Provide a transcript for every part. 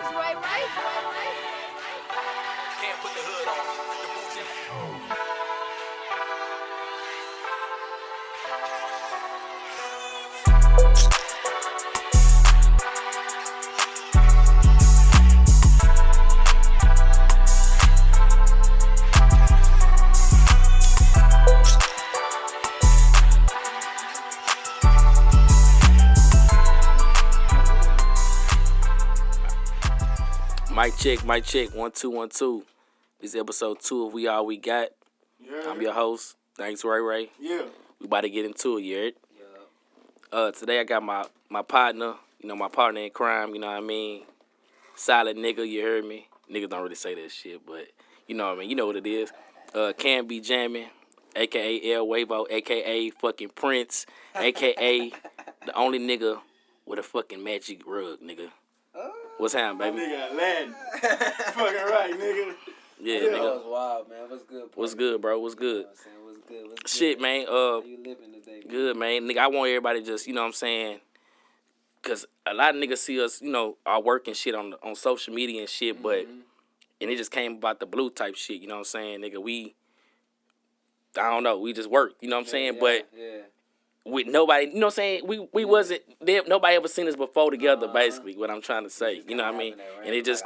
Thanksrayray. Can't put the hood on. The bougie. Mic check, 1 2 1 2. This is episode 2 of All We Got. Yeah. I'm your host, Thanksrayray. Yeah. We about to get into it, you heard? Yeah. Today I got my partner, my partner in crime, you know what I mean? Solid nigga, you heard me? Niggas don't really say that shit, but you know what I mean? You know what it is. CamBJammin, a.k.a. El Wavo, a.k.a. fucking Prince, a.k.a. the only nigga with a fucking magic rug, nigga. What's happening, baby? Nigga Aladdin. Fucking right, nigga. Yeah, That nigga. was wild, man. What's good, What's good, bro? What's good? You know what I'm saying? What's good? Shit, man. How you living today, man? Good, man. Nigga, I want everybody to just, you know what I'm saying? Because a lot of niggas see us, our work and shit on social media and shit, but, and it just came about the blue type shit, you know what I'm saying? Nigga, I don't know, we just work, you know what I'm saying? But with nobody, you know what I'm saying? We wasn't there. Nobody ever seen us before together. Basically, what I'm trying to say. You know what I mean? Right? And it just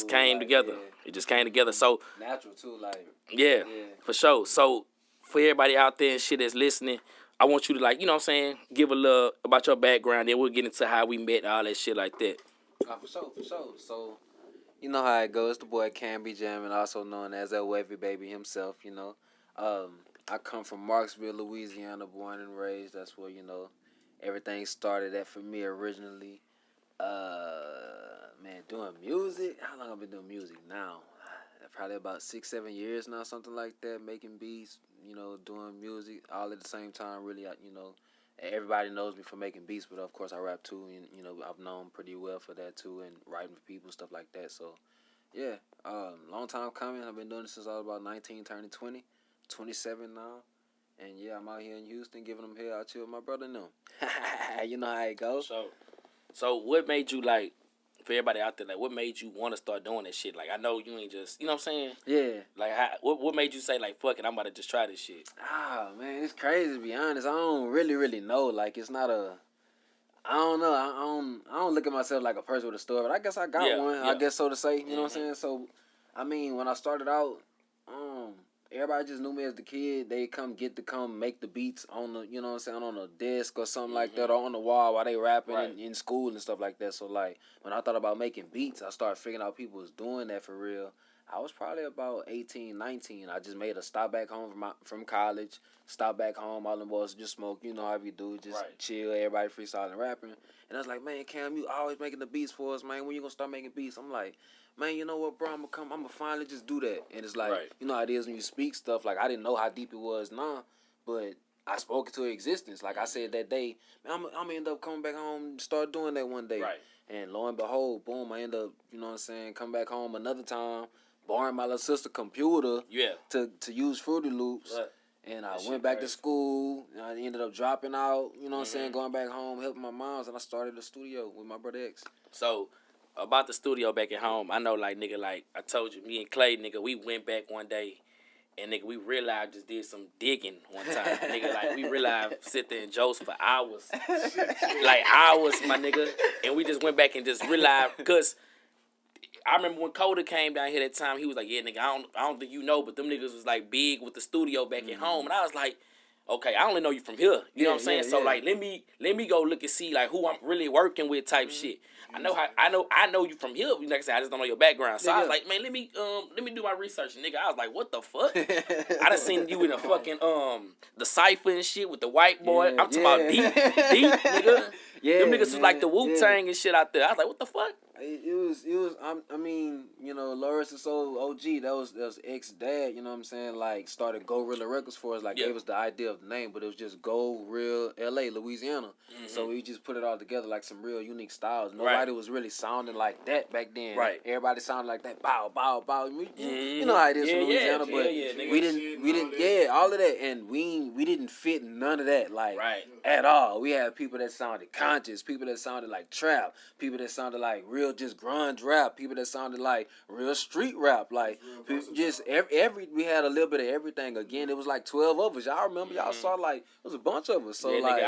came like, together. Yeah. It just came together. So Natural too, like. yeah, for sure. So for everybody out there and shit that's listening, I want you to, like, you know what I'm saying, give a little about your background. Then we'll get into how we met, all that shit like that. For sure. So, you know how it goes. The boy CamBJammin, also known as El Wavy Baby himself. You know, I come from Marksville, Louisiana, born and raised. That's where everything started at for me originally. Man, doing music. How long I've been doing music now? Probably about 6-7 years now, something like that. Making beats, doing music all at the same time. Really, everybody knows me for making beats, but of course I rap too, and I've known pretty well for that too, and writing for people, stuff like that. So, yeah, long time coming. I've been doing this since I was about 19, turning 20, 27 now. And yeah, I'm out here in Houston giving them hell. I chill with my brother and them. You know how it goes. So what made you, like, for everybody out there, like, what made you want to start doing this shit? Like, I know you ain't just, you know what I'm saying? Yeah. Like, what made you say, like, fuck it, I'm about to just try this shit? Man, it's crazy to be honest. I don't really know. Like, it's not I don't know. I don't look at myself like a person with a story, but I guess I got one. Yeah. I guess so to say. You know what I'm saying? So, I mean, when I started out, everybody just knew me as the kid. They come make the beats on the, you know what I'm saying, on a desk or something like that, or on the wall while they rapping in school and stuff like that. So, like, when I thought about making beats, I started figuring out people was doing that for real. I was probably about 18, 19. I just made a stop back home from college. Stop back home, all them boys just smoke. You know how we do, just chill, everybody freestyling, rapping. And I was like, man, Cam, you always making the beats for us, man. When you gonna start making beats? I'm like, man, you know what, bro? I'm gonna finally just do that. And it's like, you know how it is when you speak stuff. Like, I didn't know how deep it was, but I spoke it to existence. Like I said that day, man, I'm gonna end up coming back home and start doing that one day. Right. And lo and behold, boom, I end up, you know what I'm saying, come back home another time, borrowing my little sister computer to use Fruity Loops. Right. And I went back to school, and I ended up dropping out, you know what I'm saying, going back home, helping my moms, and I started a studio with my brother X. So, about the studio back at home, I know, like, nigga, like, I told you, me and Clay, nigga, we went back one day, and, nigga, we realized just did some digging one time. Nigga, like, we realized sit there and jokes for hours. Like, hours, my nigga. And we just went back and just realized, because I remember when Coda came down here that time, he was like, yeah, nigga, I don't think you know, but them niggas was, like, big with the studio back at home. And I was like, okay, I only know you from here. You know what I'm saying? So, like, let me go look and see, like, who I'm really working with type shit. I know you from here. Like I said, I just don't know your background. So I was like, man, let me do my research, nigga. I was like, what the fuck? I done seen you in a fucking the cypher and shit with the white boy. I'm talking about deep, nigga. Yeah, them niggas was like the Wu-Tang and shit out there. I was like, what the fuck? It was. I mean, Loris is so OG. That was ex-dad. You know what I'm saying? Like, started Gorilla Records for us. Like, gave us the idea of the name, but it was just Go Real L.A., Louisiana. Mm-hmm. So we just put it all together like some real unique styles. Nobody was really sounding like that back then. Right. Everybody sounded like that. Bow, bow, bow. You know how it is from Louisiana, but we didn't. All of that, and we didn't fit none of that. Like, at all. We had people that sounded conscious, people that sounded like trap, people that sounded like real real just grunge rap, people that sounded like real street rap, like just every we had a little bit of everything. Again, it was like 12 of us. Y'all remember? Y'all saw like it was a bunch of us. So yeah, like,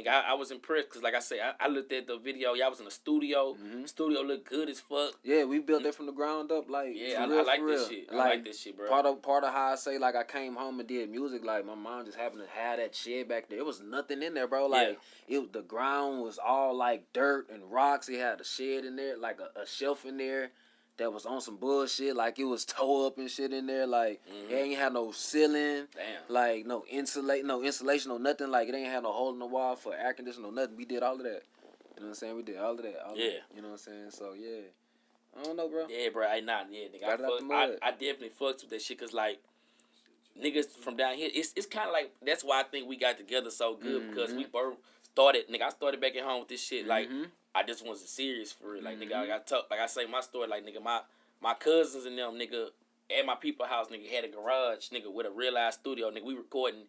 I was impressed because like I said, I looked at the video. Y'all was in the studio. Studio looked good as fuck. Yeah, we built that from the ground up. Like, yeah, for real, I like for this real. shit. I Like, like this shit, bro. Part of how I say like I came home and did music. Like my mom just happened to have that shit back there. It was nothing in there, bro. Like the ground was all like dirt and rocks. It had a shed in there, like a shelf in there that was on some bullshit. Like it was tore up and shit in there. Like it ain't had no ceiling. Damn. Like no insulation, no nothing. Like it ain't had no hole in the wall for air conditioning, no nothing. We did all of that. You know what I'm saying? We did all of that. All of that. You know what I'm saying? So yeah. I don't know, bro. Yeah, bro. Nigga, I definitely fucked with that shit because, like, niggas from down here, it's kind of like, that's why I think we got together so good because we both started, nigga, I started back at home with this shit. Like, I just wasn't serious for real. Like, nigga, I got tough. Like, I say my story, like, nigga, my cousins and them, nigga, at my people house, nigga, had a garage, nigga, with a real-life studio. Nigga, we recording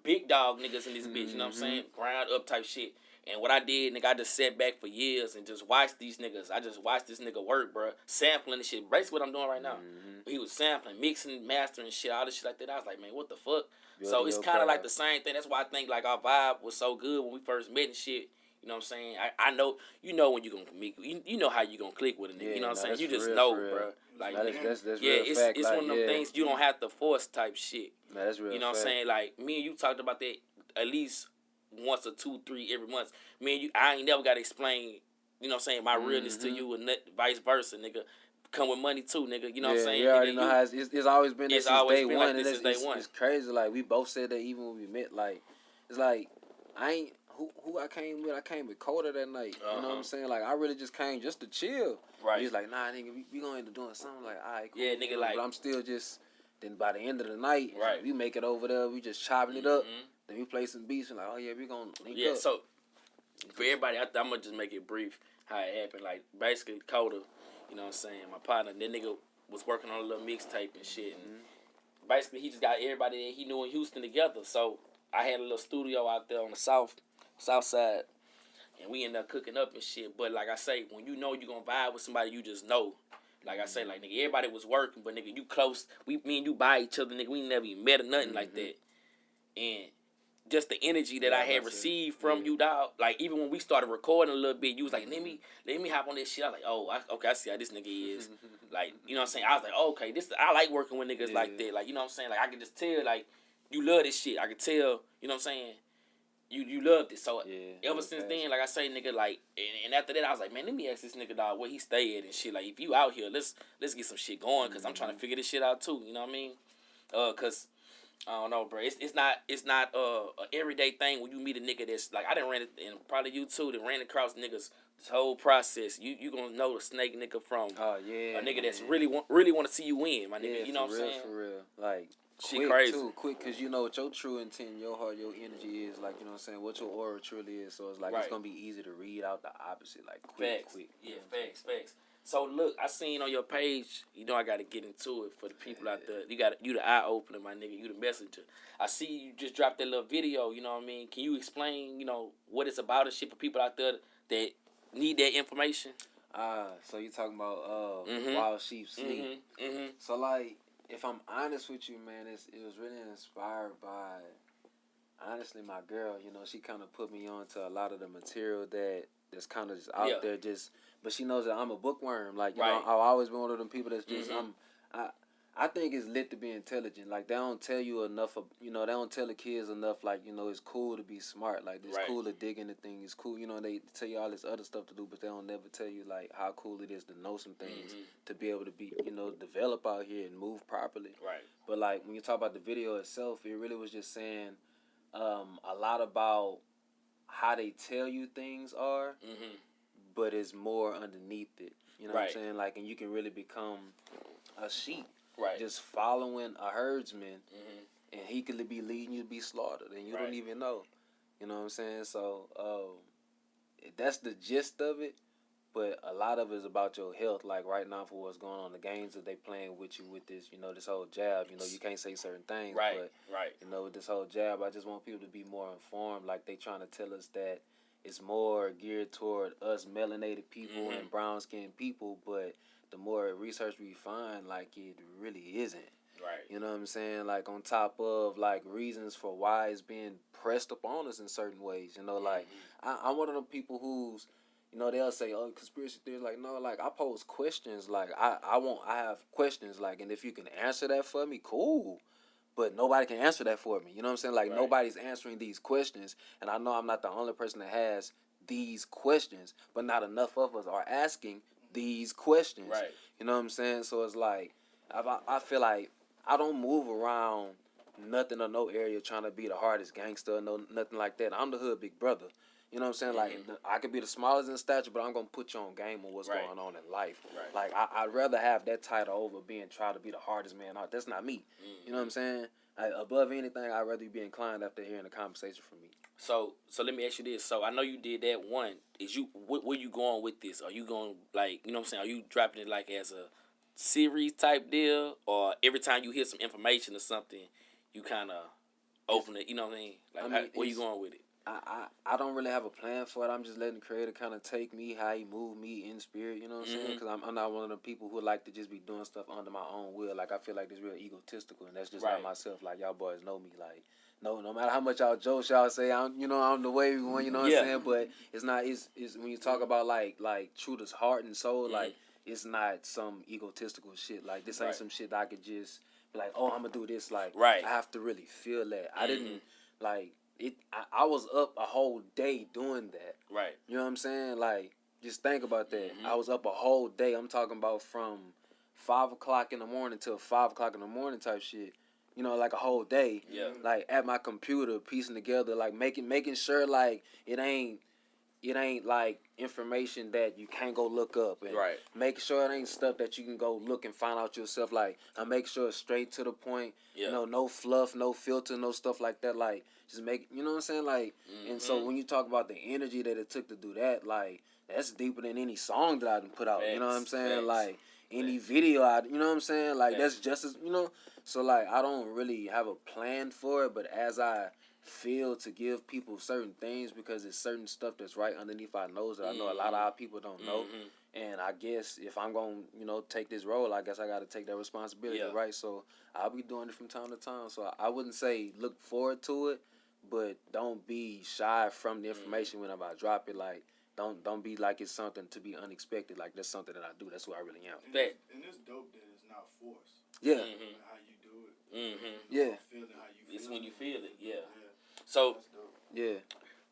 big dog niggas in this bitch, you know what I'm saying? Ground up type shit. And what I did, nigga, I just sat back for years and just watched these niggas. I just watched this nigga work, bro. Sampling and shit. Basically what I'm doing right now. He was sampling, mixing, mastering shit, all this shit like that. I was like, man, what the fuck? So it's kind of like the same thing. That's why I think, like, our vibe was so good when we first met and shit. You know what I'm saying? I know, you know when you gonna meet, you know how you gonna click with a nigga. You know what I'm saying? You just know, bro. Like, that's yeah, real fact. it's like, one of them things you don't have to force type shit. That's real You know what I'm fact. saying? Like, me and you talked about that at least once or 2, 3 every month. Me and you, I ain't never got to explain, you know what I'm saying, my realness to you and vice versa, nigga. Come with money too, nigga. You know what I'm saying? You already know how it's always been this since day one. Like this since day one. It's crazy. Like, we both said that even when we met. Like, it's like, I ain't, who I came with? I came with Coda that night. You know what I'm saying? Like, I really just came just to chill. Right. He's like, nah, nigga, we gonna end up doing something. Like, all right, cool. Yeah, nigga, like. But I'm still just, then by the end of the night, right. we make it over there. We just chopping it up. Then we play some beats and like, oh yeah, we gonna link up. Yeah, so for everybody, I'm gonna just make it brief how it happened. Like, basically, Coda, you know what I'm saying, my partner, that nigga was working on a little mixtape and shit. And basically, he just got everybody that he knew in Houston together. So I had a little studio out there on the south side, and we ended up cooking up and shit. But like I say, when you know you gonna vibe with somebody, you just know. Like I say, like, nigga, everybody was working, but nigga, you close. Me and you by each other, nigga. We never even met or nothing like that. And just the energy that I had received from you, dog. Like, even when we started recording a little bit, you was like, let me hop on this shit. I was like, oh, okay, I see how this nigga is. Like, you know what I'm saying? I was like, oh, okay, I like working with niggas like that. Like, you know what I'm saying? Like, I can just tell, like, you love this shit. I can tell, you know what I'm saying? You loved it. So ever since then, like I say, nigga, like, and after that, I was like, man, let me ask this nigga, dog, where he stay at and shit. Like, if you out here, let's get some shit going, because I'm trying to figure this shit out too. You know what I mean? Cause I don't know, bro. It's not a everyday thing when you meet a nigga that's like, I done ran it, and probably you too, that ran across niggas this whole process. You gonna know the snake nigga from a nigga that's really want to see you win, my nigga. You know what I'm saying? For real. Like, shit crazy. Quick, because you know what your true intent, your heart, your energy is, like, you know what I'm saying, what your aura truly is. So it's like, it's gonna be easy to read out the opposite, like, quick. Yeah, facts. So look, I seen on your page, you know I gotta get into it for the people out there. You the eye opener, my nigga. You the messenger. I see you just dropped that little video. You know what I mean? Can you explain, you know, what it's about and shit for people out there that need that information? So you talking about Wild Sheep Sleep? So like, if I'm honest with you, man, it was really inspired by, honestly, my girl. You know, she kind of put me on to a lot of the material that's kind of just out there, but she knows that I'm a bookworm. Like, you know, I've always been one of them people that's just, I think it's lit to be intelligent. Like, they don't tell you enough of, you know, they don't tell the kids enough, like, you know, it's cool to be smart. Like, it's cool to dig into things. It's cool, you know, they tell you all this other stuff to do, but they don't never tell you, like, how cool it is to know some things, to be able to be, you know, develop out here and move properly. Right. But, like, when you talk about the video itself, it really was just saying a lot about how they tell you things are, but it's more underneath it. You know what I'm saying? Like, and you can really become a sheep. Right. Just following a herdsman, and he could be leading you to be slaughtered, and you don't even know. You know what I'm saying? So that's the gist of it, but a lot of it is about your health. Like, right now, for what's going on, the games that they playing with you with this, you know, this whole jab. You know, you can't say certain things, but you know, with this whole jab, I just want people to be more informed. Like, they trying to tell us that it's more geared toward us melanated people and brown skinned people, but the more research we find, like, it really isn't. Right. You know what I'm saying? Like, on top of, like, reasons for why it's being pressed upon us in certain ways. You know, like, I'm one of the people who's, you know, they'll say, oh, conspiracy theories. Like, no, like, I pose questions. Like, I have questions. Like, and if you can answer that for me, cool. But nobody can answer that for me. You know what I'm saying? Like, nobody's answering these questions. And I know I'm not the only person that has these questions, but not enough of us are asking these questions. Right. You know what I'm saying? So it's like, I feel like I don't move around nothing or no area trying to be the hardest gangster or nothing like that. I'm the hood big brother. You know what I'm saying? Like, I could be the smallest in stature, but I'm going to put you on game on what's going on in life. Right. Like, I'd rather have that title over being try to be the hardest man out. That's not me. You know what I'm saying? Above anything, I'd rather be inclined after hearing the conversation from me. So let me ask you this. So I know you did that one. Is you where you going with this? Are you going, like, you know what I'm saying? Are you dropping it like as a series type deal, or every time you hear some information or something, you kind of open it? You know what I mean? Like, where you going with it? I don't really have a plan for it. I'm just letting the creator kind of take me, how he move me in spirit, you know what I'm saying? Because I'm not one of the people who like to just be doing stuff under my own will. Like, I feel like this real egotistical, and that's just not myself. Like, y'all boys know me. Like, no matter how much y'all joke, y'all say I'm the wavy one, you know what I'm saying? But it's not. It's when you talk about like true to heart and soul, like, it's not some egotistical shit. Like, this ain't some shit that I could just be like, oh, I'm gonna do this. Like, I have to really feel that. I didn't like. I was up a whole day doing that. Right. You know what I'm saying? Like, just think about that. I was up a whole day. I'm talking about from 5 o'clock in the morning till 5 o'clock in the morning type shit. You know, like a whole day. Yeah. Like, at my computer, piecing together, like making sure like it ain't like information that you can't go look up, and make sure it ain't stuff that you can go look and find out yourself. Like, I make sure it's straight to the point. You know, no fluff, no filter, no stuff like that. Like, just make, you know what I'm saying? Like, and so when you talk about the energy that it took to do that, like, that's deeper than any song that I done put out. You know what I'm saying? Like, any video you know what I'm saying? Like, that's just as, you know. So, like, I don't really have a plan for it, but as I feel to give people certain things, because it's certain stuff that's right underneath our nose that I know a lot of our people don't know. And I guess if I'm going to, you know, take this role, I guess I got to take that responsibility, right? So I'll be doing it from time to time. So I wouldn't say look forward to it, but don't be shy from the information whenever I drop it. Like, don't be like it's something to be unexpected. Like, that's something that I do. That's who I really am. And it's dope that it's not forced. Yeah. How you do it. Yeah. Feeling how you feel. It's when you feel it. Yeah. So, yeah.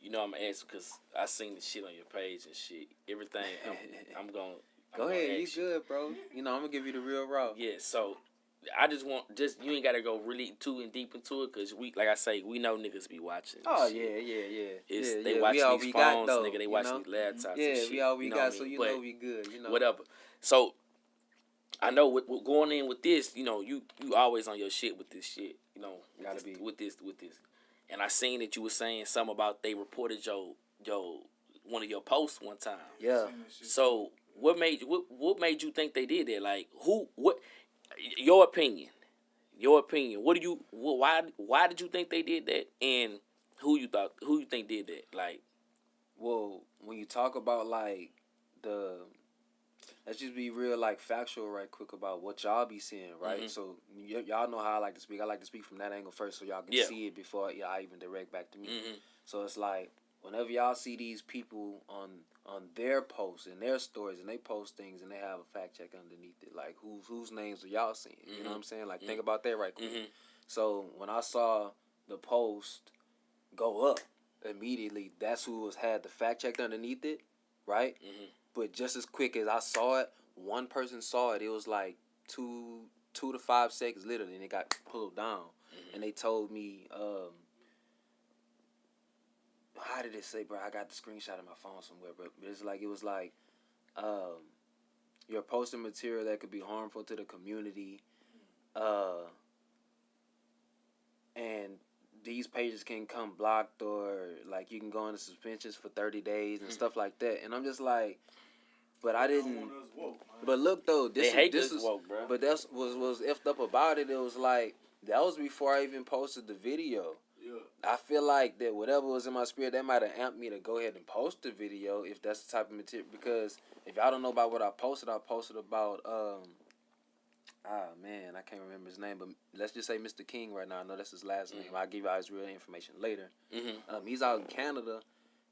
You know, I'm asking because I seen the shit on your page and shit. Everything. I'm going. Go ahead. You good, bro? You know, I'm gonna give you the real raw. Yeah. So, I just want you ain't gotta go really too in deep into it, because we, like I say, we know niggas be watching. Oh shit. yeah. They watching these phones, nigga. They watching these laptops. Yeah, and shit, we all we got, so but know we good. You know. whatever. So, I know with going in with this, you know, you always on your shit with this shit. You know, with this. And I seen that you were saying something about they reported your one of your posts one time. Yeah. So what made you think they did that? Like, what? Your opinion. What do you? Why did you think they did that? And who you think did that? Like, well, when you talk about like let's just be real, like, factual right quick about what y'all be seeing, right? So y'all know how I like to speak. I like to speak from that angle first, so y'all can see it before y'all even direct back to me. So it's like, whenever y'all see these people on their posts and their stories, and they post things and they have a fact check underneath it, like, whose names are y'all seeing? You know what I'm saying? Like, think about that right quick. So when I saw the post go up immediately, that's who had the fact checked underneath it, right? But just as quick as I saw it, one person saw it. It was like 2 to 5 seconds literally, and it got pulled down. And they told me, how did it say, bro? I got the screenshot of my phone somewhere, but it was like, you're posting material that could be harmful to the community, and these pages can come blocked, or like you can go into suspensions for 30 days and stuff like that. And I'm just like, but I didn't. But look though, this is woke, bro. But that's was effed up about it. It was like, that was before I even posted the video. I feel like that whatever was in my spirit, that might have amped me to go ahead and post the video if that's the type of material. Because if y'all don't know about what I posted about man, I can't remember his name, but let's just say Mr. King right now. I know that's his last name. I'll give y'all his real information later. He's out in Canada,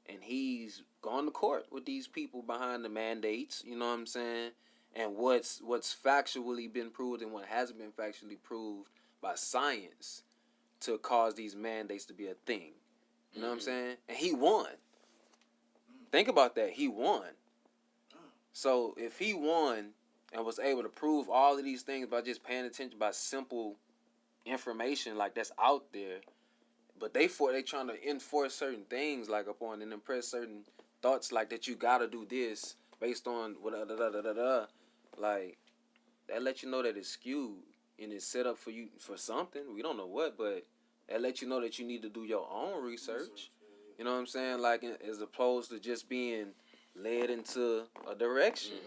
and he's gone to court with these people behind the mandates. You know what I'm saying? And what's factually been proved and what hasn't been factually proved by science to cause these mandates to be a thing. You know what I'm saying? And he won. Think about that. He won. So if he won and was able to prove all of these things by just paying attention by simple information like that's out there, but they trying to enforce certain things like upon and impress certain thoughts like that you gotta do this based on like that let you know that it's skewed and it's set up for you for something. We don't know what, but that let you know that you need to do your own research. You know what I'm saying? Like as opposed to just being led into a direction.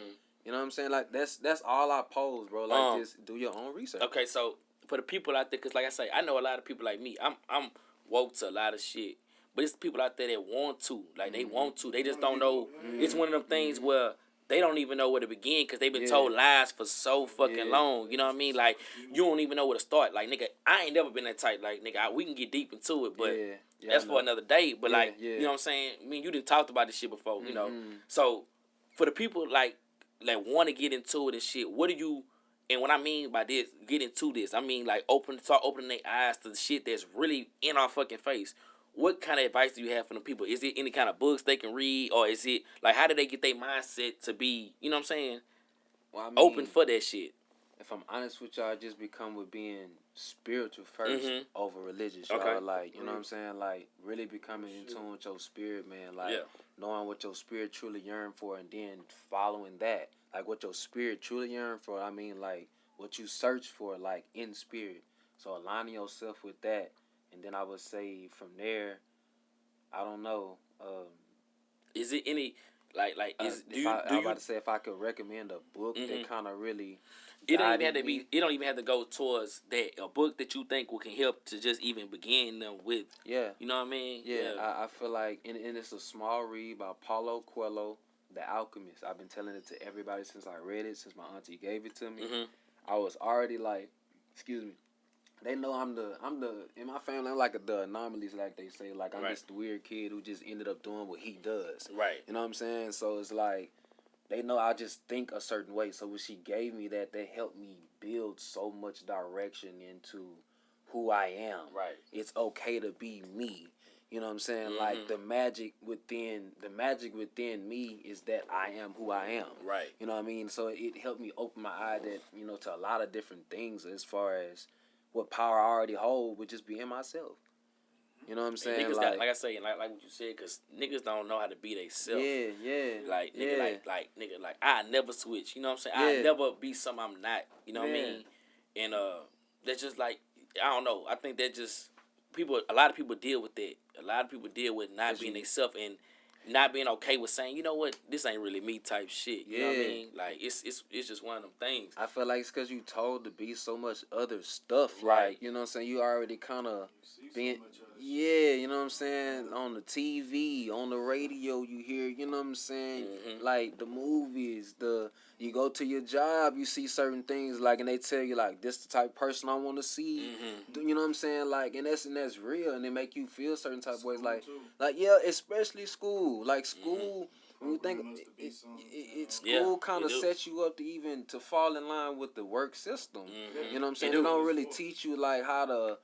You know what I'm saying? Like that's all I pose, bro. Like just do your own research. Okay, so for the people out there, cause like I say, I know a lot of people like me. I'm woke to a lot of shit, but it's people out there that want to, like they want to. They just don't know. It's one of them things where they don't even know where to begin because they've been told lies for so fucking long. You know what I mean? Like you don't even know where to start. Like nigga, I ain't never been that type. Like nigga, we can get deep into it, but that's for another day. But like you know what I'm saying? I mean, you done talked about this shit before. You know, so for the people like want to get into it and shit, what do you? And what I mean by this, get into this, I mean like start opening their eyes to the shit that's really in our fucking face. What kind of advice do you have for the people? Is it any kind of books they can read, or is it like how do they get their mindset to be, you know what I'm saying, open for that shit? If I'm honest with y'all, I just become with being spiritual first over religious. Y'all like, you know what I'm saying, like really becoming in tune with your spirit, man. Like knowing what your spirit truly yearn for, and then following that. Like what your spirit truly yearn for, I mean like what you search for like in spirit. So aligning yourself with that, and then I would say from there, I don't know. Is it any like I'm about to say if I could recommend a book that kind of really it don't even have to be. It don't even have to go towards that. A book that you think can help to just even begin them with. Yeah. You know what I mean? Yeah. I feel like and it's a small read by Paulo Coelho, The Alchemist. I've been telling it to everybody since I read it, since my auntie gave it to me. I was already like, excuse me. They know I'm the in my family I'm like the anomalies, like they say. Like I'm just the weird kid who just ended up doing what he does. Right. You know what I'm saying? So it's like they know I just think a certain way. So when she gave me that helped me build so much direction into who I am. Right. It's okay to be me. You know what I'm saying? Like the magic within me is that I am who I am. Right. You know what I mean? So it helped me open my eye that, you know, to a lot of different things as far as what power I already hold with just being myself. You know what I'm saying? Niggas like I say, like what you said, because niggas don't know how to be themselves. Like, nigga, like, I never switch. You know what I'm saying? I never be something I'm not. You know what I mean? And that's just like, I don't know. I think that just, a lot of people deal with that. A lot of people deal with not being themselves and not being okay with saying, you know what, this ain't really me type shit. You know what I mean? Like, it's just one of them things. I feel like it's because you told to be so much other stuff. Right. Like, you know what I'm saying? You already kind of being... you know what I'm saying? On the TV, on the radio, you hear, you know what I'm saying? Like, the movies, you go to your job, you see certain things, like, and they tell you, like, this the type of person I want to see. You know what I'm saying? Like, and that's real, and they make you feel certain type of ways. Like, especially school. Like, school... When you think school kind of sets you up to fall in line with the work system. You know what I'm saying? They don't really teach you like how to.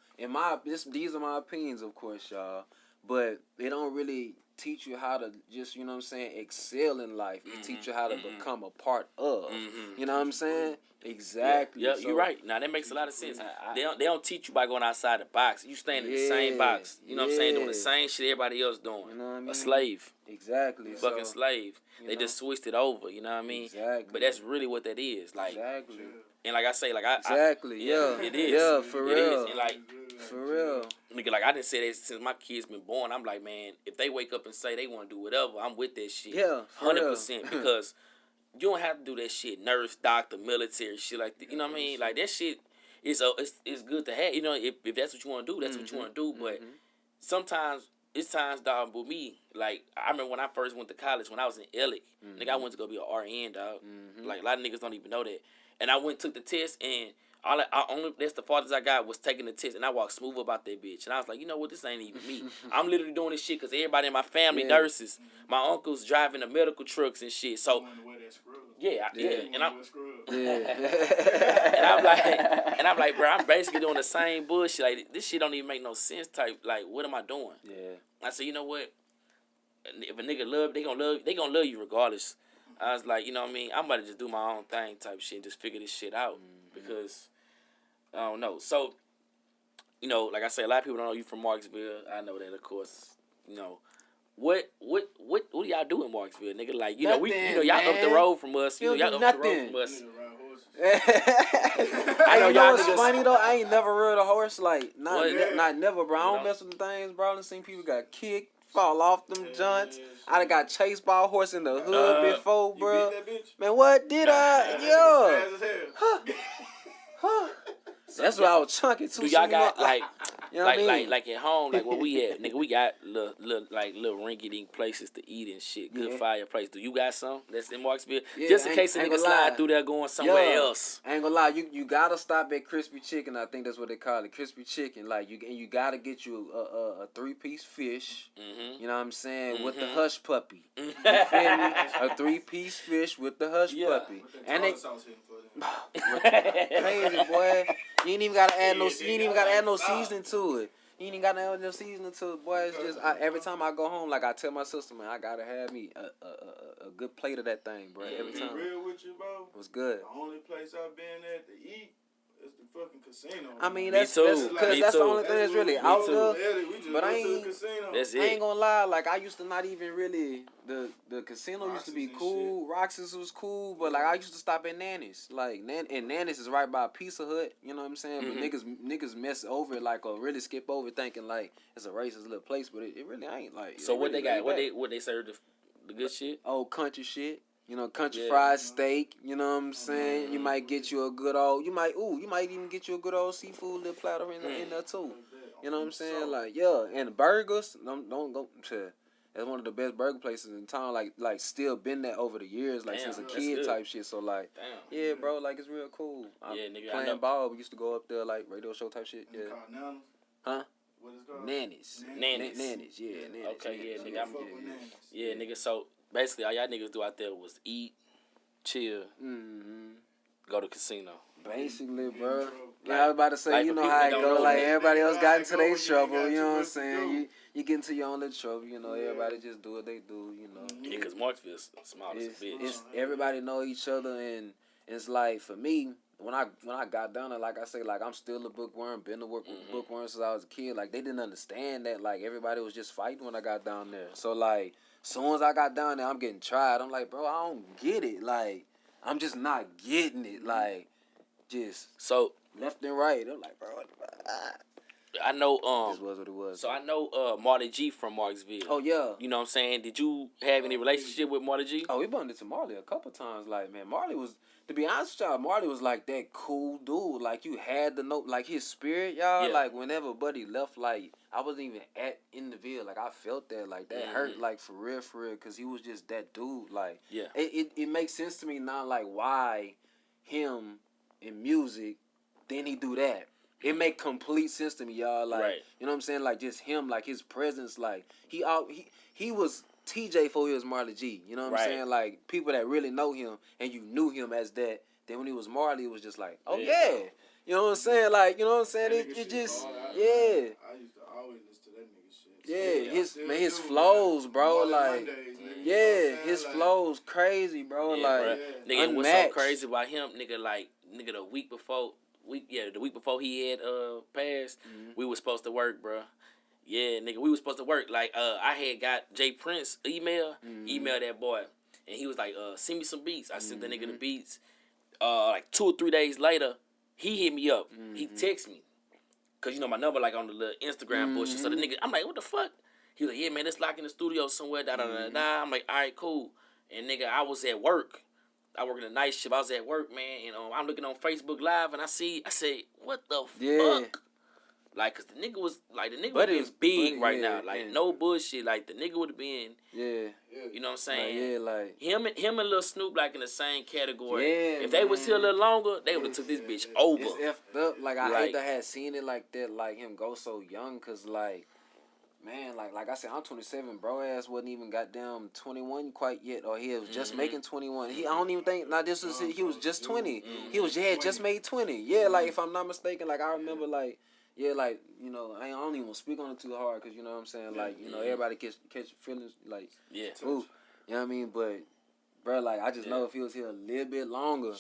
These are my opinions, of course, y'all. But they don't really teach you how to just, you know what I'm saying, excel in life. It teach you how to become a part of. You know what I'm saying? Exactly. Yeah, you're right. Now that makes a lot of sense. They don't teach you by going outside the box. You staying in the same box. You know what I'm saying? Doing the same shit everybody else doing. You know what I mean? A slave. Exactly. Fucking slave. They just switched it over. You know what I mean? Exactly. But that's really what that is. Like. Exactly. And like I say, like it is. Yeah, for real. It is. And like. For real. Nigga, like I done said that since my kids been born. I'm like, man, if they wake up and say they want to do whatever, I'm with that shit. Yeah, 100%. Because you don't have to do that shit. Nurse, doctor, military, shit like that. You know what I mean? Like that shit is it's good to have. You know, if that's what you want to do, that's what you want to do. But sometimes it's times, dog, with me. Like, I remember when I first went to college, when I was in Ellick, nigga, I went to go be an RN, dog. Like, a lot of niggas don't even know that. And I went and took the test, and that's the farthest I got was taking the test, and I walked smooth about that bitch. And I was like, you know what, this ain't even me. I'm literally doing this shit because everybody in my family nurses. My uncle's driving the medical trucks and shit. So, yeah. And I'm like, bro, I'm basically doing the same bullshit. Like, this shit don't even make no sense. Type, like, what am I doing? Yeah. I said, you know what? If a nigga love, they gonna love you regardless. I was like, you know what I mean? I'm about to just do my own thing, type shit, and just figure this shit out because I don't know. So, you know, like I say, a lot of people don't know you from Marksville. I know that, of course. You know, what do y'all do in Marksville, nigga? Like, you know, y'all up the road from us. You know, y'all up the road from us. I know y'all niggas. Funny though, I ain't never rode a horse. Like, not never, bro. I don't mess with the things, bro. I seen people got kicked, fall off them joints. I done got chased by a horse in the hood before, bro. Man, what did I? Yo. That's what I was chunking too. Do y'all got like, you know what I mean? like at home, like where we at, nigga? We got little rinky-dink places to eat and shit. Good fireplace. Do you got some that's in Marksville? Just in case a nigga slide through there going somewhere else. I ain't gonna lie, you gotta stop at Crispy Chicken. I think that's what they call it, Crispy Chicken. Like you gotta get you a 3-piece fish. You know what I'm saying, with the hush puppy. You feel me? A 3-piece fish with the hush puppy. And they crazy, boy. You ain't even gotta add no seasoning to it. You ain't even gotta add no seasoning to it, boy. It's just every time I go home, like I tell my sister, man, I gotta have me a good plate of that thing, bro. Every time. To be real with you, bro. It was good. The only place I've been at to eat is the fucking casino. I mean, that's the only thing that's really out there. But I ain't gonna lie, like I used to not even really the casino used to be cool. Roxas was cool, but like I used to stop at Nanny's. Like and Nanny's is right by Pizza Hut, you know what I'm saying? But niggas mess over it, like, or really skip over thinking like it's a racist little place, but it really ain't. Like, so what really, they got? What they serve the good shit? Old country shit. You know, country fried steak, you know what I'm saying? You might get you a good old, you might even get you a good old seafood little platter in there too. You know what I'm saying? Like, and the burgers, don't go to, that's one of the best burger places in town, like still been there over the years, like since a kid type shit. So like, bro, like it's real cool. Nigga, playing ball, we used to go up there like radio show type shit. Yeah. Huh? What is it called? Nanny's. Nanny's, Okay, nigga, nigga, so basically, all y'all niggas do out there was eat, chill, go to casino. Basically, bro. Like, I was about to say, like, you know how it go. Like, everybody else got into their trouble, you know what I'm saying? You get into your own little trouble, you know. Everybody just do what they do, you know. Yeah, because Marksville's small as a bitch. Everybody know each other, and it's like, for me, when I got down there, like I say, like I'm still a bookworm, been to work with bookworm since I was a kid. Like, they didn't understand that, like, everybody was just fighting when I got down there. So, like, soon as I got down there, I'm getting tried. I'm like, bro, I don't get it. Like, I'm just not getting it. Like, just so left and right. I'm like, bro, I know. This was what it was. So I know Marty G from Marksville. Oh yeah. You know what I'm saying? Did you have any relationship with Marty G? Oh, we bumped into Marley a couple times. Like, man, Marley was, to be honest with y'all, Marley was like that cool dude. Like, you had to know, like, his spirit, y'all. Yeah. Like, whenever Buddy left, like, I wasn't even in the Ville. Like, I felt that. Like, that hurt, like, for real, because he was just that dude. Like, it makes sense to me now, like, why him in music, then he do that. It make complete sense to me, y'all. Like, you know what I'm saying? Like, just him, like, his presence, like, he was TJ before he was Marley G. You know what I'm saying? Like, people that really know him, and you knew him as that. Then when he was Marley, it was just like, oh, yeah. You know what I'm saying? Like, you know what I'm saying? It just, I used to always listen to that nigga shit. Yeah, his flows, bro. Like, his flows crazy, bro. Like, nigga, what's so crazy about him, nigga, the week before he had passed, we was supposed to work, bro. Yeah, nigga, we was supposed to work. Like, I had got Jay Prince email that boy, and he was like, send me some beats. I sent the nigga the beats. Like 2 or 3 days later, he hit me up. He text me, cause you know my number like on the little Instagram bullshit. So the nigga, I'm like, what the fuck? He was like, yeah, man, it's locked in the studio somewhere. Da da da da. I'm like, all right, cool. And nigga, I was at work. I work in the night shift. I was at work, man, and I'm looking on Facebook Live, and I said, what the fuck? Like, cause the nigga was But is big right yeah, now. Like, and- no bullshit. Like, the nigga would have been, Yeah. you know what I'm saying? Yeah, like Him and Lil Snoop like in the same category. Yeah, if they was here a man. little longer, they would have took this bitch over. it's effed up. Like I Like- hate to have seen it like that, like him go so young, cause like, man, like I said, I'm 27. Bro ass wasn't even goddamn 21 quite yet, or he was just making 21. I don't even think. Now this was he was just 20. He was just made 20. Yeah, like if I'm not mistaken, like I remember like. Yeah, like, you know, I don't even speak on it too hard because, you know what I'm saying, like, you know, everybody catch feelings, like, ooh, you know what I mean, but, bro, like, I just know if he was here a little bit longer,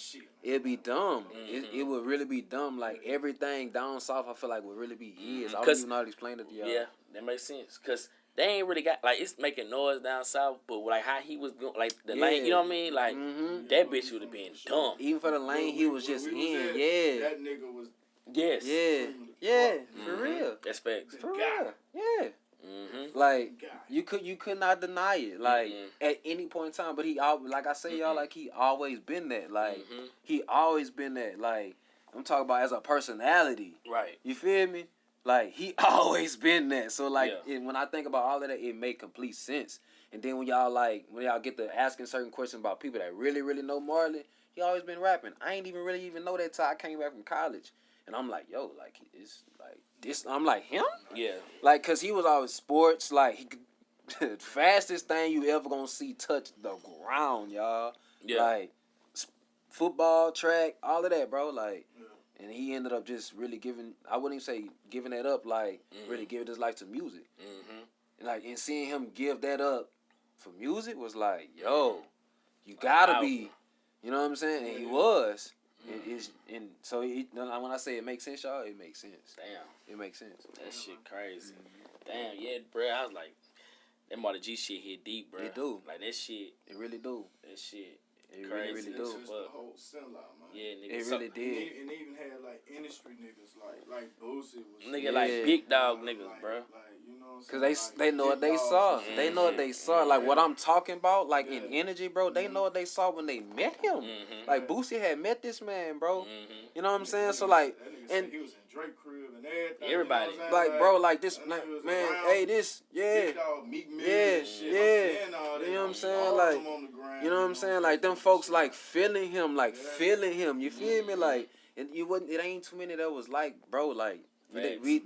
it'd be dumb. It would really be dumb. Like, everything down south, I feel like, would really be his. I don't even know how to explain it to y'all. Yeah, that makes sense. Because they ain't really got, like, it's making noise down south, but, like, how he was going, like, the lane, you know what I mean? Like, that bitch would have been dumb. Even for the lane he was just in, That nigga was... Yes. Yeah, for real. That's facts. For real, yeah. Like you could not deny it. Like at any point in time, but he like I say, y'all, like he always been that. Like he always been that. Like I'm talking about as a personality. Right. You feel me? Like he always been that. So like when I think about all of that, it make complete sense. And then when y'all get to asking certain questions about people that really know Marlon, he always been rapping. I ain't even know that till I came back from college. And I'm like, yo, like, it's like this. I'm like, him? Yeah. Like, because he was always sports. Like, he could, fastest thing you ever gonna see touch the ground, y'all. Yeah. Like, football, track, all of that, bro. Like, and he ended up just really giving, I wouldn't even say giving that up, like, really giving his life to music. And, like, and seeing him give that up for music was like, yo, you gotta be, you know what I'm saying? And he was. And so when I say it makes sense, y'all, it makes sense. Damn. It makes sense. That shit crazy. Damn, yeah, bro. I was like, that Marty G shit hit deep, bro. It do. Like, that shit. It really do. That shit. It crazy. really do. It's the whole sellout, man. Yeah, nigga. It really did. And they even had, like, industry niggas, like Boosie was... Nigga, like, big dog niggas, like, bro. Like, you know what I'm Cause saying? they know what they saw. They know what they saw. Like what I'm talking about, like in energy, bro. They know what they saw when they met him. Like Boosie had met this man, bro. You know what I'm saying? So like, and he was in Drake crib and everything. Everybody. You know like, bro, like this, like, man. Hey, this, Big dog, Meek Mill yeah. and shit. You All that. know what I'm saying? All Like, of them on the ground, you know what I'm saying? Like them folks, like feeling him, like feeling him. You feel me? Like, and you wouldn't. It ain't too many that was like, bro, like.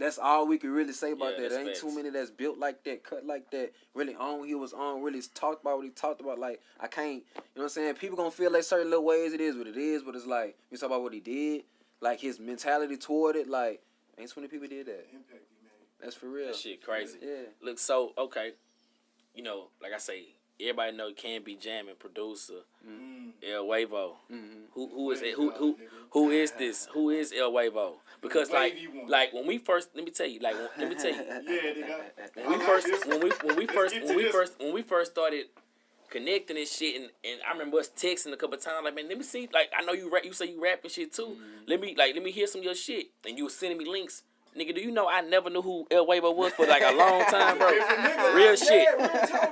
That's all we could really say about that. There ain't too many that's built like that, cut like that. Really he was on, really talked about what he talked about. Like, I can't, you know what I'm saying? People gonna feel like certain little ways it is what it is, but it's like, we talk about what he did, like his mentality toward it, like, ain't too many people did that. Impact he made. That's for real. That shit crazy. Yeah. Look, so, okay. You know, like I say, everybody know CamBJammin, producer, El Wavo. Who is it? Who is this? Who is El Wavo? Because like when we first, let me tell you. Yeah, nigga. when we first started connecting and shit, and I remember us texting a couple of times. Like, man, let me see. Like, I know you rap. You say you rap and shit too. Let me hear some of your shit. And you were sending me links. Nigga, do you know I never knew who El Wavo was for like a long time, bro? Real shit.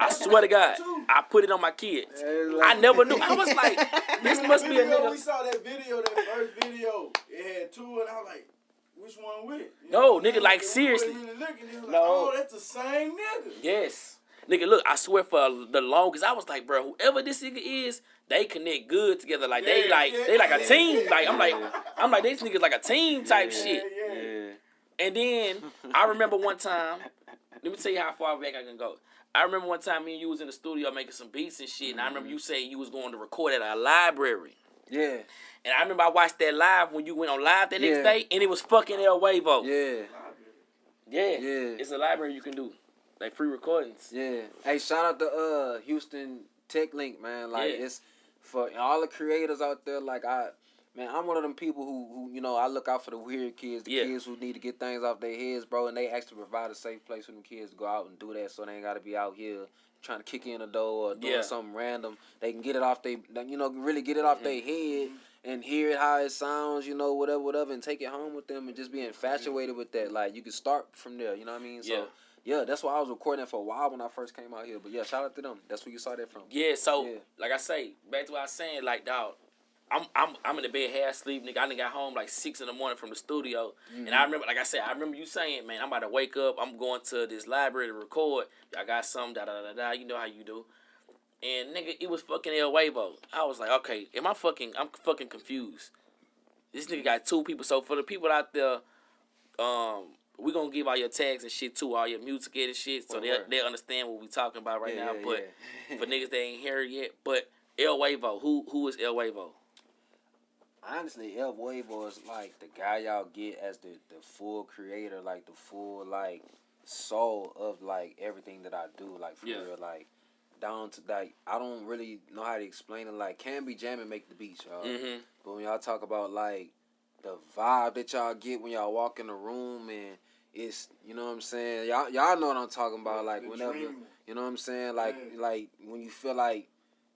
I swear to God, I put it on my kids. I never knew. I was like, this must be a nigga. We saw that video, that first video. It had two, and I was like, which one with? No, nigga, like seriously. No. Oh, that's the same nigga. Yes. Nigga, look, I swear for the longest, I was like, bro, whoever this nigga is, they connect good together. Like, they like a team. Like, I'm like, these niggas like a team type shit. And then I remember one time, let me tell you how far back I can go. I remember one time me and you was in the studio making some beats and shit, and I remember you saying you was going to record at a library. Yeah. And I remember I watched that live when you went on live that next day, and it was fucking El Wavo. Yeah. Yeah. It's a library you can do. Like free recordings. Yeah. Hey, shout out to Houston Tech Link, man. Like it's for all the creators out there, like I'm one of them people who you know, I look out for the weird kids, the kids who need to get things off their heads, bro, and they actually provide a safe place for them kids to go out and do that, so they ain't got to be out here trying to kick in the door or doing something random. They can get it off really get it off their head and hear it how it sounds, you know, whatever, and take it home with them and just be infatuated with that. Like, you can start from there, you know what I mean? So, yeah, that's why I was recording for a while when I first came out here. But yeah, shout out to them. That's where you saw that from. Yeah, so like I say, back to what I was saying, like, dog, I'm in the bed half asleep, nigga. I done got home like 6 in the morning from the studio, and I remember, like I said, I remember you saying, man, I'm about to wake up. I'm going to this library to record. I got some da da da da. You know how you do. And nigga, it was fucking El Wavo. I was like, okay, I'm fucking confused. This nigga got 2 people. So for the people out there, we gonna give all your tags and shit too, all your music and shit, so they understand what we talking about right now. But for niggas that ain't heard yet, but El Wavo, who is El Wavo? Honestly, El Wavo is like the guy y'all get as the full creator, like the full like soul of like everything that I do, like for real, like down to like I don't really know how to explain it. Like CamBJammin make the beats, y'all. But when y'all talk about like the vibe that y'all get when y'all walk in the room and it's, you know what I'm saying, y'all know what I'm talking about. Like whenever, you know what I'm saying, like when you feel like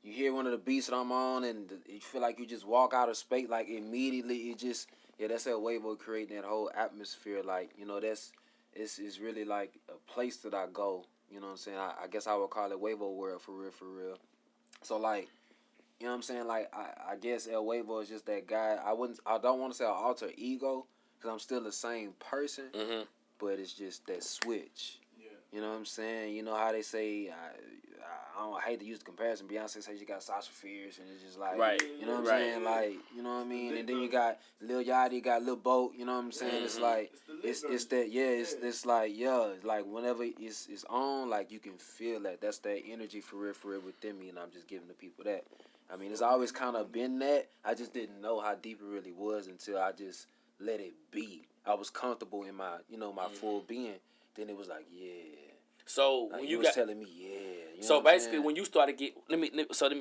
you hear one of the beats that I'm on and you feel like you just walk out of space, like immediately it just, that's El Wavo creating that whole atmosphere. Like, you know, it's really like a place that I go, you know what I'm saying. I guess I would call it Wavo world for real. So like, you know what I'm saying, like I guess El Wavo is just that guy. I don't want to say an alter ego because I'm still the same person, but it's just that switch. You know what I'm saying? You know how they say, I hate to use the comparison. Beyonce says you got Sasha Fierce, and it's just like, you know what I'm saying? Like, you know what I mean? And then you got Lil Yachty, got Lil Boat, you know what I'm saying? It's like, it's that, it's like, it's like whenever it's on, like you can feel that. That's that energy for real within me, and I'm just giving the people that. I mean, it's always kind of been that. I just didn't know how deep it really was until I just let it be. I was comfortable in my, you know, my full being. Then it was like, So like when you was got telling me, you so know what I'm basically saying? when you started get let me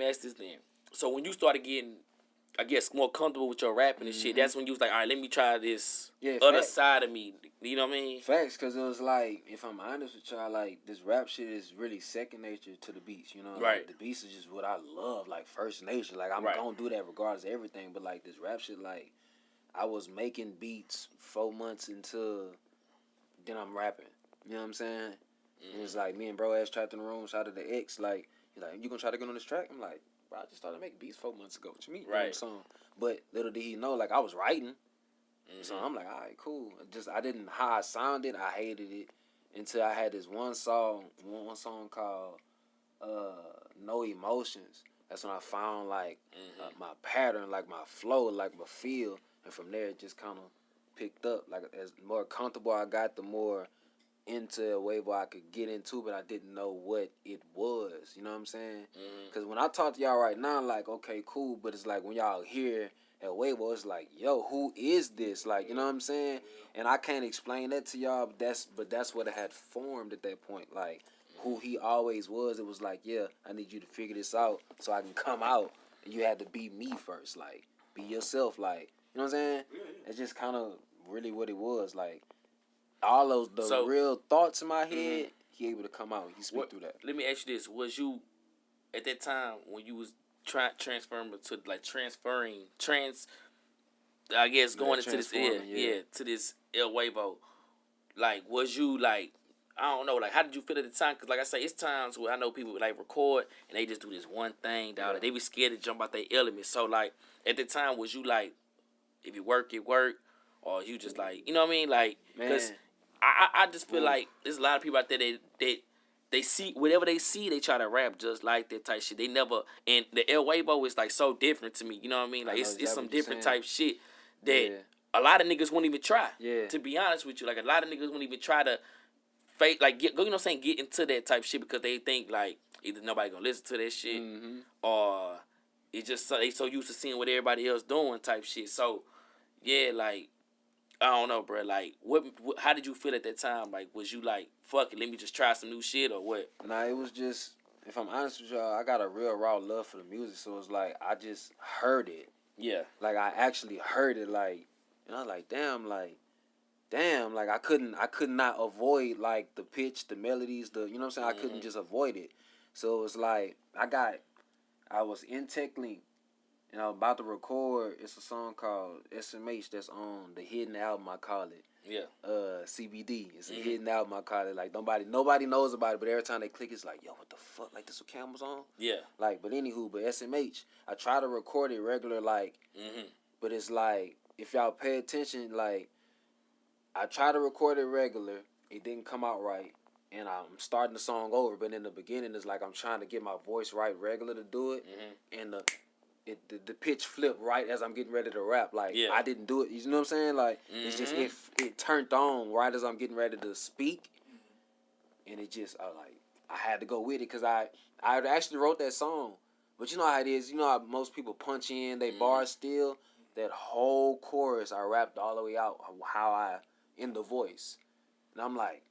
ask this then. So when you started getting, I guess, more comfortable with your rapping and shit, that's when you was like, all right, let me try this other side of me. You know what I mean? Facts, because it was like, if I'm honest with y'all, like, this rap shit is really second nature to the beats, you know? Right. Like, the beats is just what I love, like, first nature. Like, I'm gonna do that regardless of everything, but, like, this rap shit, like, I was making beats 4 months into, then I'm rapping. You know what I'm saying? And it's like, me and bro ass trapped in the room, shout out to the X, like, he's like, you gonna try to get on this track? I'm like, bro, I just started making beats 4 months ago. What you mean? Right. Song. But little did he know, like, I was writing. So I'm like, all right, cool. I didn't, how I sounded, I hated it until I had this one song called No Emotions. That's when I found, like, my pattern, like, my flow, like, my feel. And from there, it just kind of picked up. Like, as more comfortable I got, the more into a wave where I could get into, but I didn't know what it was. You know what I'm saying? Because when I talk to y'all right now, like, okay, cool, but it's like when y'all hear El Wavo, it's like, yo, who is this? Like, you know what I'm saying? And I can't explain that to y'all, but that's what it had formed at that point. Like, who he always was. It was like, yeah, I need you to figure this out so I can come out. And you had to be me first. Like, be yourself. Like, you know what I'm saying? It's just kind of really what it was. Like, all those real thoughts in my head, he able to come out. He speak through that. Let me ask you this: was you at that time when you was transferring I guess going into this to this El Wavo, like, was you like, I don't know, like, how did you feel at the time? Because like I say, it's times where I know people like record and they just do this one thing, dog. Like, they be scared to jump out their element. So like at the time, was you like, if it work, or you just like, you know what I mean? Like, because I just feel like there's a lot of people out there that they see whatever they see, they try to rap just like that type shit. They never, and the El Wavo is like so different to me. You know what I mean? Like, it's some different type shit that a lot of niggas won't even try. To be honest with you, like, a lot of niggas won't even try to fake, like, get, you know what I'm saying, get into that type shit because they think like either nobody gonna listen to that shit or it's just they so used to seeing what everybody else doing type shit. So yeah, like, I don't know, bro. Like, what? How did you feel at that time? Like, was you like, fuck it, let me just try some new shit, or what? Nah, it was just, if I'm honest with y'all, I got a real raw love for the music, so it's like I just heard it. Yeah. Like, I actually heard it, like, and I was like, damn, like I could not avoid like the pitch, the melodies, you know what I'm saying? I couldn't just avoid it. So it was like I was in Tech Link. And I was about to record. It's a song called SMH that's on the hidden album, I call it. CBD. It's a hidden album. I call it. Like nobody knows about it, but every time they click, it's like, yo, what the fuck? Like this what Cam was on? Yeah. Like, but anywho, but SMH, I try to record it regular, like, but it's like if y'all pay attention, like, I try to record it regular. It didn't come out right. And I'm starting the song over, but in the beginning, it's like I'm trying to get my voice right regular to do it, and the pitch flipped right as I'm getting ready to rap. Like, I didn't do it. You know what I'm saying? Like, it's just it turned on right as I'm getting ready to speak, and it just I had to go with it because I actually wrote that song, but you know how it is. You know how most people punch in they bars still. That whole chorus I rapped all the way out how I in the voice, and I'm like.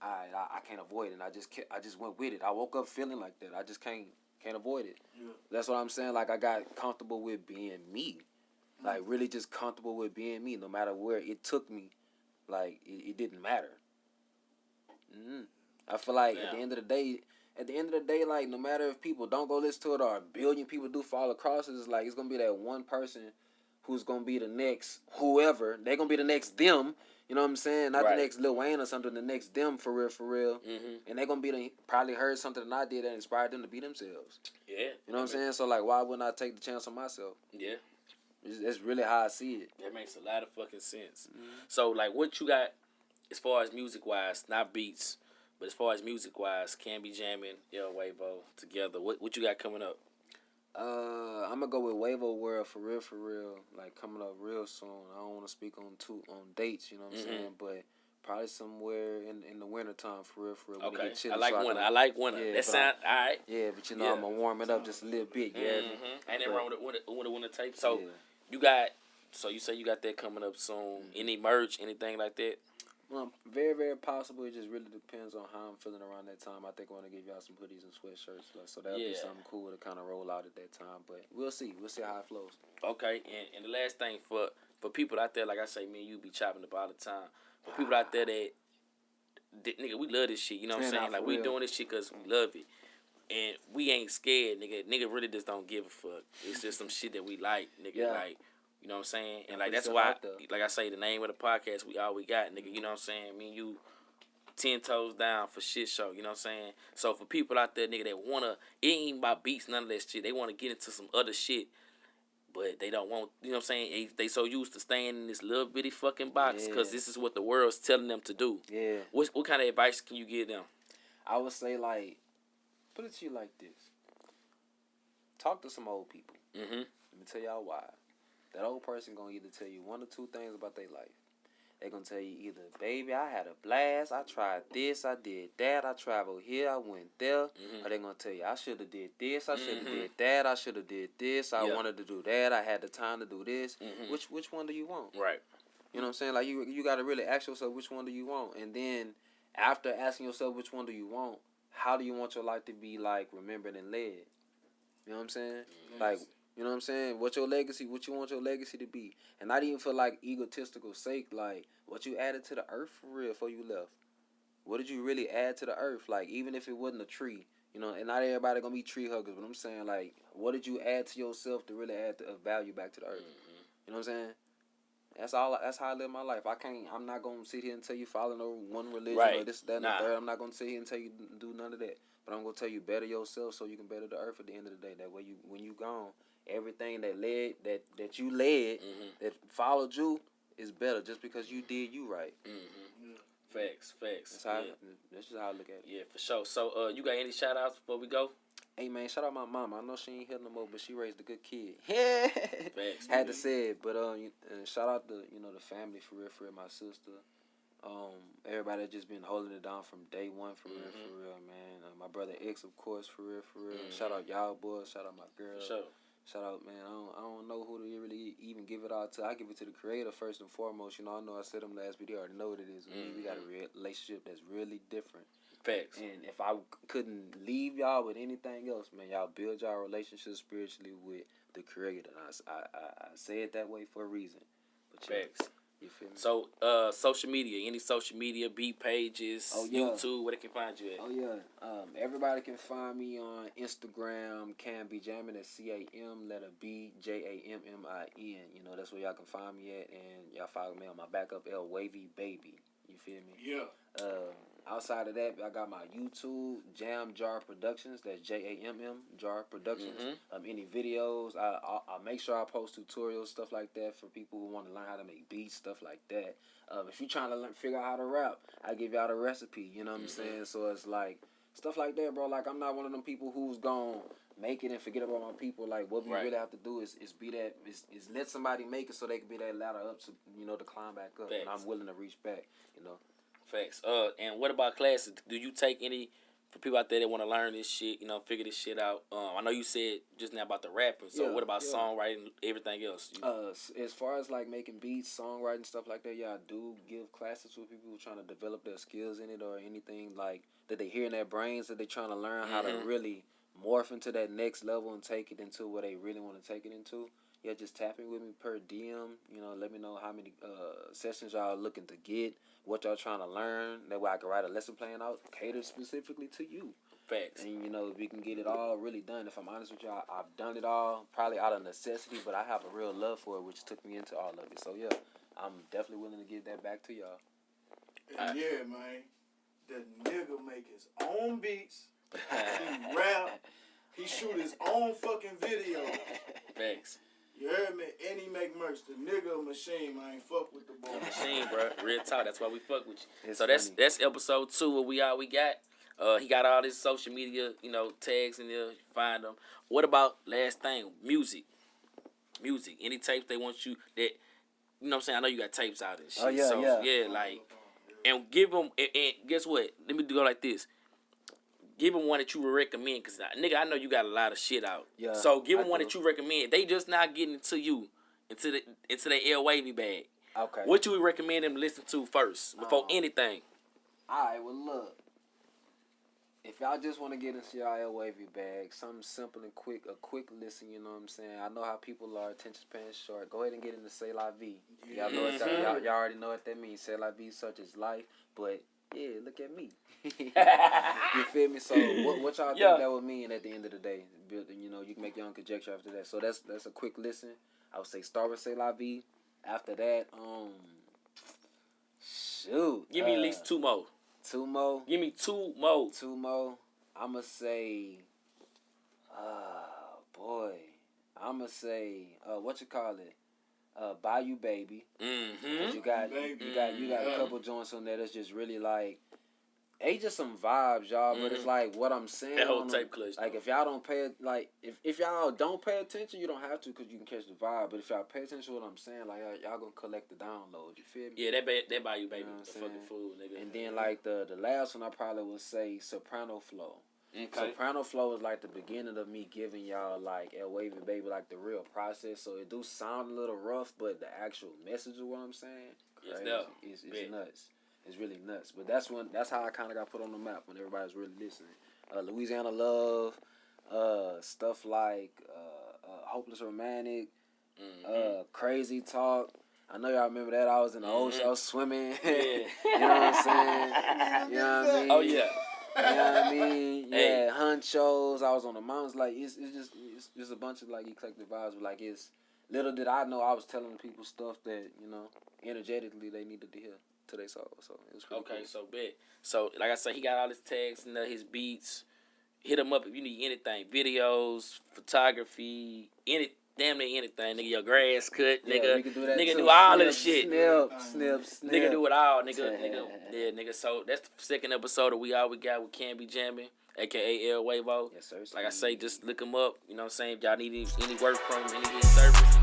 I can't avoid it. And I just went with it. I woke up feeling like that. I just can't avoid it. Yeah. That's what I'm saying. Like I got comfortable with being me, like really just comfortable with being me. No matter where it took me, like it didn't matter. I feel like at the end of the day, like no matter if people don't go listen to it or a billion people do fall across it, it's like it's gonna be that one person who's gonna be the next whoever. They're gonna be the next them. You know what I'm saying? Not the next Lil Wayne or something, the next them for real. And they're going to be, probably heard something that I did that inspired them to be themselves. Yeah. You know what I'm saying? So, like, why wouldn't I take the chance on myself? Yeah. It's really how I see it. That makes a lot of fucking sense. So, like, what you got as far as music-wise, not beats, but as far as music-wise, CamBJammin, Wavo together, what you got coming up? I'm gonna go with Wavo World for real. Like coming up real soon. I don't want to speak on dates, you know what I'm saying, but probably somewhere in the wintertime for real. Okay, I like winter. Yeah, that sound all right. Yeah, but I'm gonna warm it up just a little bit. Yeah, ain't that wrong with the winter tape? So you say you got that coming up soon. Any merch, anything like that? Very, very possible. It just really depends on how I'm feeling around that time. I think I want to give y'all some hoodies and sweatshirts, so that'll be something cool to kind of roll out at that time. But we'll see. We'll see how it flows. Okay, and the last thing for people out there, like I say, me and you be chopping up all the time. For people out there that nigga, we love this shit. You know what I'm saying? Like we doing this shit because we love it, and we ain't scared, nigga. Nigga really just don't give a fuck. It's just some shit that we like, nigga. Like. You know what I'm saying? And like that's why, like I say, the name of the podcast, we all we got, nigga. You know what I'm saying? Me and you, 10 toes down for shit show. You know what I'm saying? So for people out there, nigga, that wanna, it ain't about beats, none of that shit. They wanna get into some other shit, but they don't want. You know what I'm saying? They so used to staying in this little bitty fucking box because this is what the world's telling them to do. Yeah. What kind of advice can you give them? I would say like, put it to you like this. Talk to some old people. Let me tell y'all why. That old person gonna either tell you one or two things about their life. They gonna tell you either, baby, I had a blast, I tried this, I did that, I traveled here, I went there. Or they gonna tell you, I should have did this, I should have did that, I should have did this, I wanted to do that, I had the time to do this. Which one do you want? Right. You know what I'm saying? Like you gotta really ask yourself which one do you want, and then after asking yourself which one do you want, how do you want your life to be like remembered and led? You know what I'm saying? Like. You know what I'm saying? What you want your legacy to be. And not even for like egotistical sake, like what you added to the earth for real before you left. What did you really add to the earth? Like even if it wasn't a tree, you know, and not everybody gonna be tree huggers, but I'm saying like what did you add to yourself to really add a value back to the earth? You know what I'm saying? That's how I live my life. I'm not gonna sit here and tell you follow no one religion or this, that, and the third. I'm not gonna sit here and tell you do none of that. But I'm gonna tell you better yourself so you can better the earth at the end of the day. That way when you gone, everything that followed you is better just because you did you right. Facts. That's just how I look at it. Yeah, for sure. So you got any shout outs before we go? Hey man, shout out my mama. I know she ain't here no more, but she raised a good kid. Yeah. Facts. Had to say it, but shout out to the family for real, my sister. Everybody just been holding it down from day one for real, man. My brother X, of course, for real. Shout out y'all boys. Shout out my girl. Sure. Shout out, man. I don't know who to really even give it all to. I give it to the creator first and foremost. I know I said them last video. I already know what it is. We got a relationship that's really different. Facts. And if I couldn't leave y'all with anything else, man, y'all build y'all relationship spiritually with the creator. I say it that way for a reason. But facts. You feel me? So, social media, any social media, beat pages, YouTube, where they can find you at? Oh yeah. Everybody can find me on Instagram, CamBJammin, that's CAM letter BJAMMIN. You know, that's where y'all can find me at, and y'all follow me on my backup L Wavy Baby. You feel me? Yeah. Outside of that, I got my YouTube, Jam Jar Productions. That's JAMM Jar Productions. Any videos, I make sure I post tutorials, stuff like that, for people who want to learn how to make beats, stuff like that. If you're trying to figure out how to rap, I give y'all the recipe. You know what I'm saying? So it's like stuff like that, bro. Like, I'm not one of them people who's gonna make it and forget about my people. Like, what we really have to do is be that is let somebody make it so they can be that ladder up to, you know, to climb back up. Facts. And I'm willing to reach back. You know. Facts. And what about classes? Do you take any for people out there that want to learn this shit? You know, figure this shit out. I know you said just now about the rapping. So what about songwriting, everything else? As far as like making beats, songwriting, stuff like that, I do give classes with people who are trying to develop their skills in it, or anything like that they hear in their brains that they're trying to learn how to really morph into that next level and take it into what they really want to take it into. Yeah, just tap in with me per DM. You know, let me know how many sessions y'all looking to get, what y'all trying to learn. That way I can write a lesson plan out catered specifically to you. Facts. And, you know, we can get it all really done. If I'm honest with y'all, I've done it all probably out of necessity, but I have a real love for it, which took me into all of it. So, yeah, I'm definitely willing to give that back to y'all. And yeah, man, the nigga make his own beats. He rap. He shoot his own fucking video. Facts. You heard me? And he make merch. The nigga a machine, man. Fuck with the boy. Machine, bro. Real talk. That's why we fuck with you. It's so funny. that's episode 2 of We All We Got. He got all his social media, you know, tags in there. Find them. What about last thing? Music. Any tapes they want you that, you know what I'm saying? I know you got tapes out and shit. Oh, yeah, yeah, like, and give them, and guess what? Let me go like this. Give them one that you would recommend, because, nigga, I know you got a lot of shit out. Yeah, so give them one that you recommend. They just not getting it to you, into the L Wavy bag. Okay. What you would recommend them to listen to first, before anything? All right, well, look. If y'all just want to get into y'all L Wavy bag, something simple and quick, a quick listen, you know what I'm saying? I know how people are, attention span short. Go ahead and get into C'est La Vie. Y'all know what y'all already know what that means. C'est La Vie, such as life. But, yeah, look at me. You feel me? So, what y'all think that would mean at the end of the day? You know, you can make your own conjecture after that. So, that's a quick listen. I would say start with C'est La Vie. After that, shoot. Give me at least 2 more. 2 more? Give me 2 more. 2 more. I'ma say, boy. I'ma say, what you call it? Bayou Baby. Mm-hmm. You got a couple joints on there that's just really like, ain't just some vibes, y'all. But it's like what I'm saying. That whole tape clutch. Like, if y'all don't pay, like, if y'all don't pay attention, you don't have to, because you can catch the vibe. But if y'all pay attention to what I'm saying, like, y'all gonna collect the download. You feel me? Yeah, that Bayou Baby, You know what the I'm fucking saying? fool, nigga. And then, like, the last one, I probably would say Soprano Flow. Okay. Soprano Flow is like the beginning of me giving y'all, like, L Wavy Baby, like the real process. So it do sound a little rough, but the actual message of what I'm saying, crazy. It's nuts. It's really nuts. But that's how I kind of got put on the map when everybody's really listening. Louisiana Love, stuff like Hopeless Romantic, Crazy Talk. I know y'all remember that. I was in the ocean, I was swimming. Yeah. You know what I'm saying? You know what I mean? Oh, yeah. You know what I mean? Yeah, Hey. Hunchos. I was on the mountains. Like, it's just a bunch of, like, eclectic vibes. But, like, it's little did I know I was telling people stuff that, you know, energetically they needed to hear to their soul. So it was pretty cool. So big. So, like I said, he got all his tags and his beats. Hit him up if you need anything. Videos, photography, damn near anything. Nigga, your grass cut, Yeah, nigga. we can do that Nigga too. do all Snip, of the shit. Snip. Nigga do it all, nigga. Yeah, nigga. So that's the second episode of We All We Got with CamBJammin, a.k.a. El Wavo. Yes, sir. Like I say, just look him up. You know what I'm saying? If y'all need any work from him, any service,